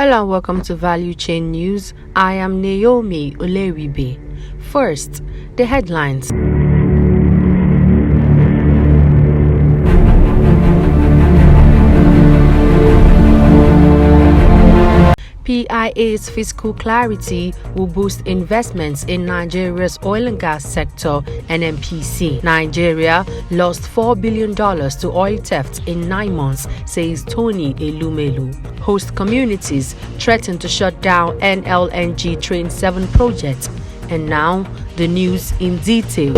Hello and welcome to Valuechain News. I am Naomi Oleribe. First, the headlines. PIA's fiscal clarity will boost investments in Nigeria's oil and gas sector, NNPC. Nigeria lost $4 billion to oil theft in 9 months, says Tony Elumelu. Host communities threaten to shut down NLNG Train 7 project. And now, the news in detail.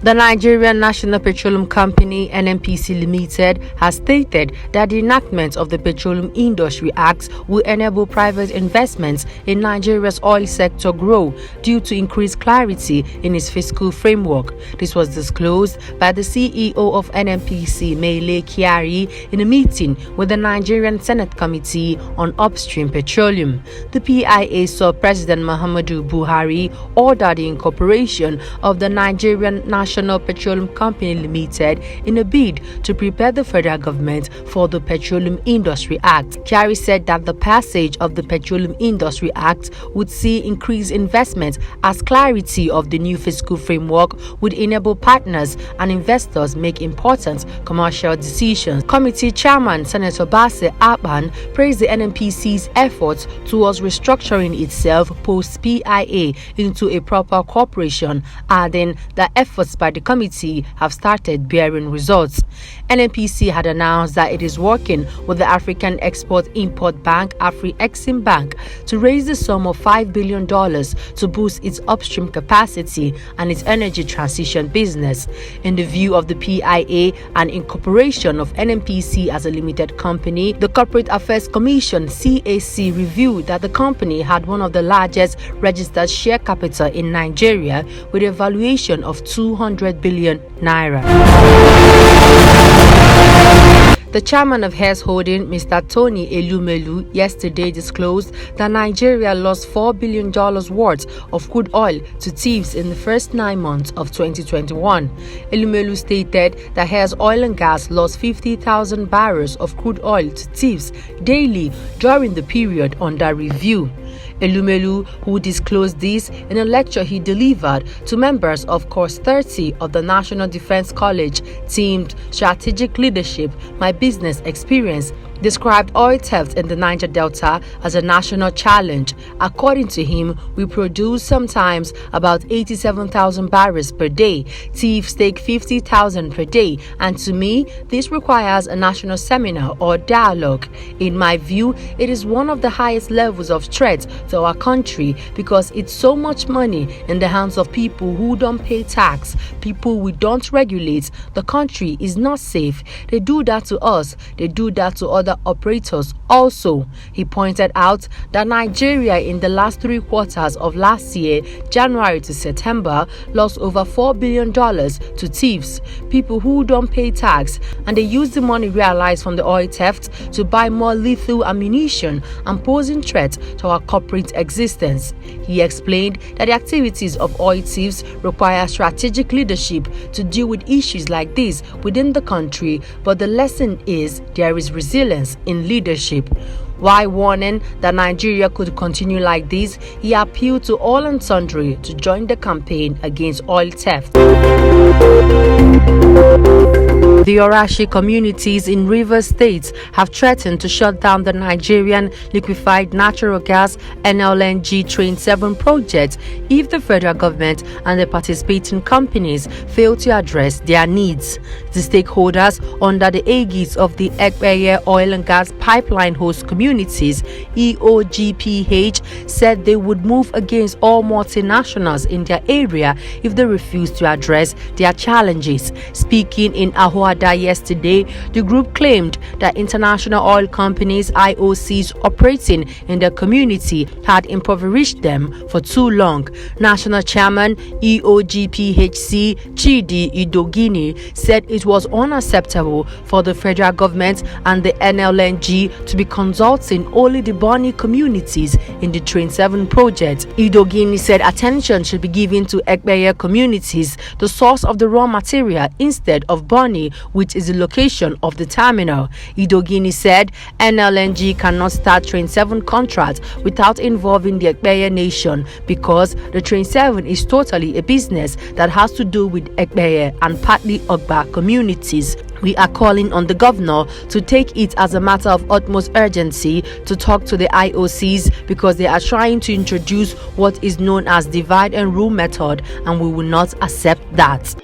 The Nigerian National Petroleum Company (NNPC) Limited has stated that the enactment of the Petroleum Industry Act will enable private investments in Nigeria's oil sector grow due to increased clarity in its fiscal framework. This was disclosed by the CEO of NNPC, Mele Kyari, in a meeting with the Nigerian Senate Committee on Upstream Petroleum. The PIA saw President Muhammadu Buhari order the incorporation of the Nigerian National Petroleum Company Limited in a bid to prepare the federal government for the Petroleum Industry Act. Kyari said that the passage of the Petroleum Industry Act would see increased investment as clarity of the new fiscal framework would enable partners and investors make important commercial decisions. Committee Chairman Senator Basse Aban praised the NNPC's efforts towards restructuring itself post-PIA into a proper corporation, adding that efforts by the committee have started bearing results. NNPC had announced that it is working with the African Export-Import Bank, Afri-Exim Bank, to raise the sum of $5 billion to boost its upstream capacity and its energy transition business. In the view of the PIA and incorporation of NNPC as a limited company, the Corporate Affairs Commission (CAC) reviewed that the company had one of the largest registered share capital in Nigeria with a valuation of 200 billion naira. The chairman of Hess Holding, Mr. Tony Elumelu, yesterday disclosed that Nigeria lost $4 billion worth of crude oil to thieves in the first 9 months of 2021. Elumelu stated that Hess Oil and Gas lost 50,000 barrels of crude oil to thieves daily during the period under review. Elumelu, who disclosed this in a lecture he delivered to members of Course 30 of the National Defense College, themed Strategic Leadership, My Business Experience, described oil theft in the Niger Delta as a national challenge. According to him, we produce sometimes about 87,000 barrels per day. Thieves take 50,000 per day, and to me, this requires a national seminar or dialogue. In my view, it is one of the highest levels of threat to our country because it's so much money in the hands of people who don't pay tax, people we don't regulate. The country is not safe. They do that to us. They do that to other operators also. He pointed out that Nigeria in the last 3 quarters of last year, January to September, lost over $4 billion to thieves, people who don't pay tax, and they use the money realized from the oil theft to buy more lethal ammunition and posing threat to our corporate existence. He explained that the activities of oil thieves require strategic leadership to deal with issues like this within the country, but the lesson is there is resilience in leadership. While warning that Nigeria could continue like this, he appealed to all and sundry to join the campaign against oil theft. The Orashi communities in Rivers State have threatened to shut down the Nigerian liquefied natural gas NLNG Train 7 project if the federal government and the participating companies fail to address their needs. The stakeholders under the aegis of the Ekpeye Oil and Gas Pipeline Host Communities (EOGPH) said they would move against all multinationals in their area if they refuse to address their challenges. Speaking in Ahoada yesterday, the group claimed that international oil companies IOCs operating in the community had impoverished them for too long. National Chairman EOGPHC Chidi Idogini said it was unacceptable for the federal government and the NLNG to be consulting only the Bonny communities in the Train 7 project. Idogini said attention should be given to Ekpeye communities, the source of the raw material, instead of Bonny, which is the location of the terminal. Idogini said NLNG cannot start Train 7 contract without involving the Ekpeye Nation because the Train 7 is totally a business that has to do with Ekpeye and partly Ogba communities. We are calling on the governor to take it as a matter of utmost urgency to talk to the IOCs because they are trying to introduce what is known as divide and rule method, and we will not accept that.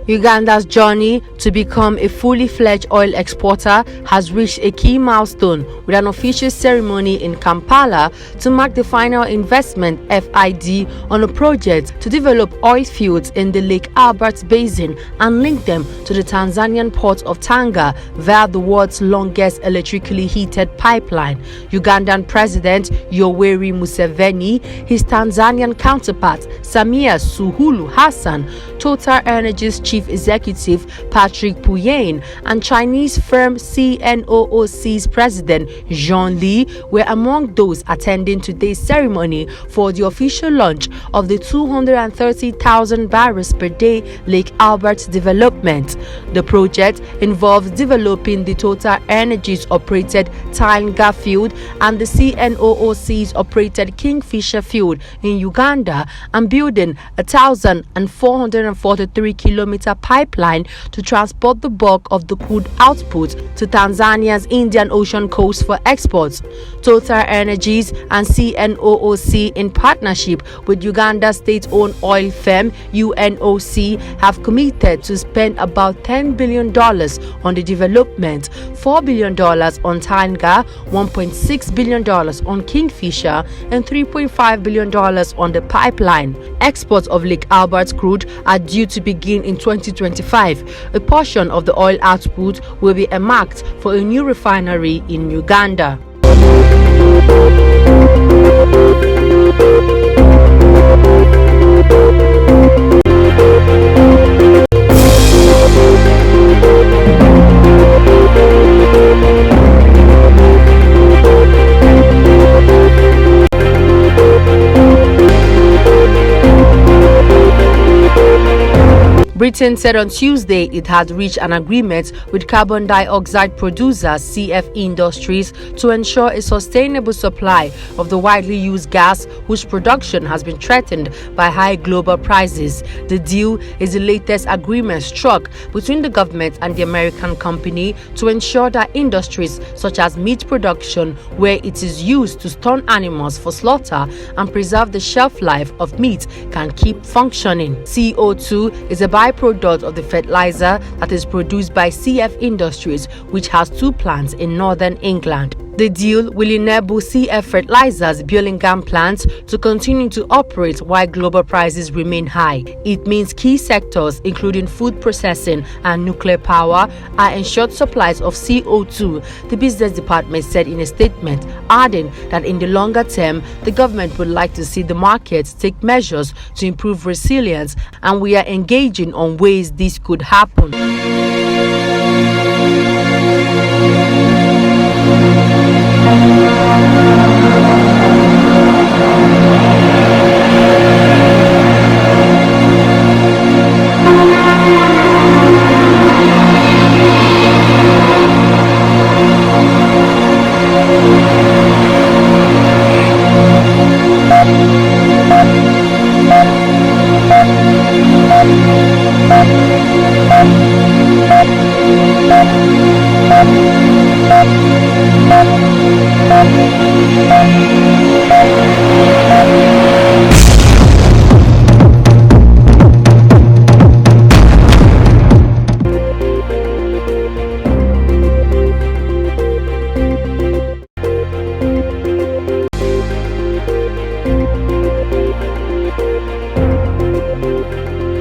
Uganda's journey to become a fully fledged oil exporter has reached a key milestone with an official ceremony in Kampala to mark the final investment (FID) on a project to develop oil fields in the Lake Albert Basin and link them to the Tanzanian port of Tanga via the world's longest electrically heated pipeline. Ugandan President Yoweri Museveni, his Tanzanian counterpart Samia Suluhu Hassan, Total Energies Chief Executive Patrick Pouyanné, and Chinese firm CNOOC's President Zhang Li were among those attending today's ceremony for the official launch of the 230,000 barrels per day Lake Albert development. The project involves developing the Total Energies operated Tanga field and the CNOOC's operated Kingfisher field in Uganda and building a 1,443 kilometer pipeline to transport the bulk of the crude output to Tanzania's Indian Ocean coast for exports. Total Energies and CNOOC, in partnership with Uganda's state-owned oil firm UNOC, have committed to spend about $10 billion on the development, $4 billion on Tanga, $1.6 billion on Kingfisher, and $3.5 billion on the pipeline. Exports of Lake Albert crude are due to begin in 2025. A portion of the oil output will be earmarked for a new refinery in Uganda. Britain said on Tuesday it had reached an agreement with carbon dioxide producer CF Industries to ensure a sustainable supply of the widely used gas whose production has been threatened by high global prices. The deal is the latest agreement struck between the government and the American company to ensure that industries such as meat production, where it is used to stun animals for slaughter and preserve the shelf life of meat, can keep functioning. CO2 is a byproduct of the fertilizer that is produced by CF Industries, which has 2 plants in northern England. The deal will enable CF Fertilizer's Birmingham plant to continue to operate while global prices remain high. It means key sectors, including food processing and nuclear power, are ensured supplies of CO2, the business department said in a statement, adding that in the longer term, the government would like to see the market take measures to improve resilience, and we are engaging on ways this could happen.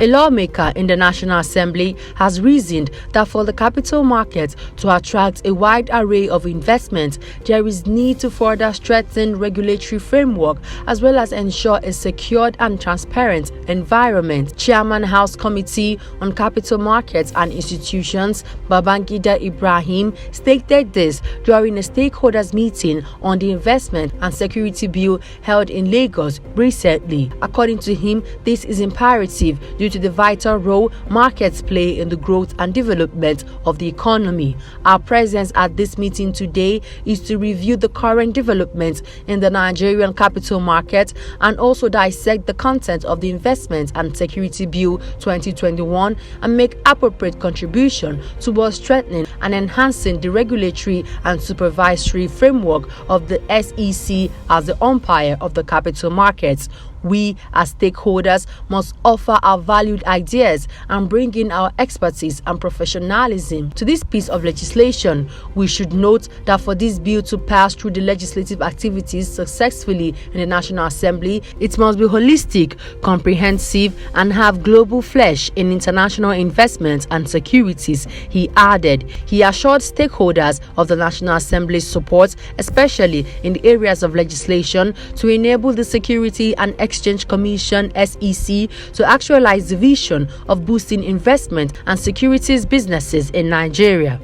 A lawmaker in the National Assembly has reasoned that for the capital market to attract a wide array of investment, there is need to further strengthen regulatory framework as well as ensure a secured and transparent environment. Chairman House Committee on Capital Markets and Institutions, Babangida Ibrahim, stated this during a stakeholders meeting on the Investment and Security Bill held in Lagos recently. According to him, this is imperative due to the vital role markets play in the growth and development of the economy. Our presence at this meeting today is to review the current developments in the Nigerian capital market and also dissect the content of the Investment and Security Bill 2021 and make appropriate contribution towards strengthening and enhancing the regulatory and supervisory framework of the SEC as the umpire of the capital markets. We, as stakeholders, must offer our valued ideas and bring in our expertise and professionalism to this piece of legislation. We should note that for this bill to pass through the legislative activities successfully in the National Assembly, it must be holistic, comprehensive, and have global flesh in international investments and securities, he added. He assured stakeholders of the National Assembly's support, especially in the areas of legislation to enable the Security and Exchange Commission (SEC) to actualize the vision of boosting investment and securities businesses in Nigeria.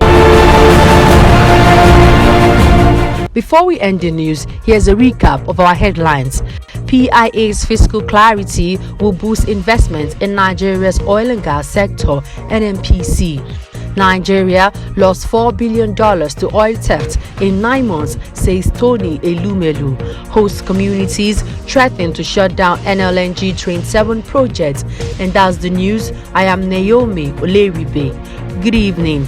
Before we end the news, here's a recap of our headlines. PIA's fiscal clarity will boost investment in Nigeria's oil and gas sector, NNPC. Nigeria lost $4 billion to oil theft in 9 months, says Tony Elumelu. Host communities threaten to shut down NLNG Train 7 project. And that's the news. I am Naomi Oleribe. Good evening.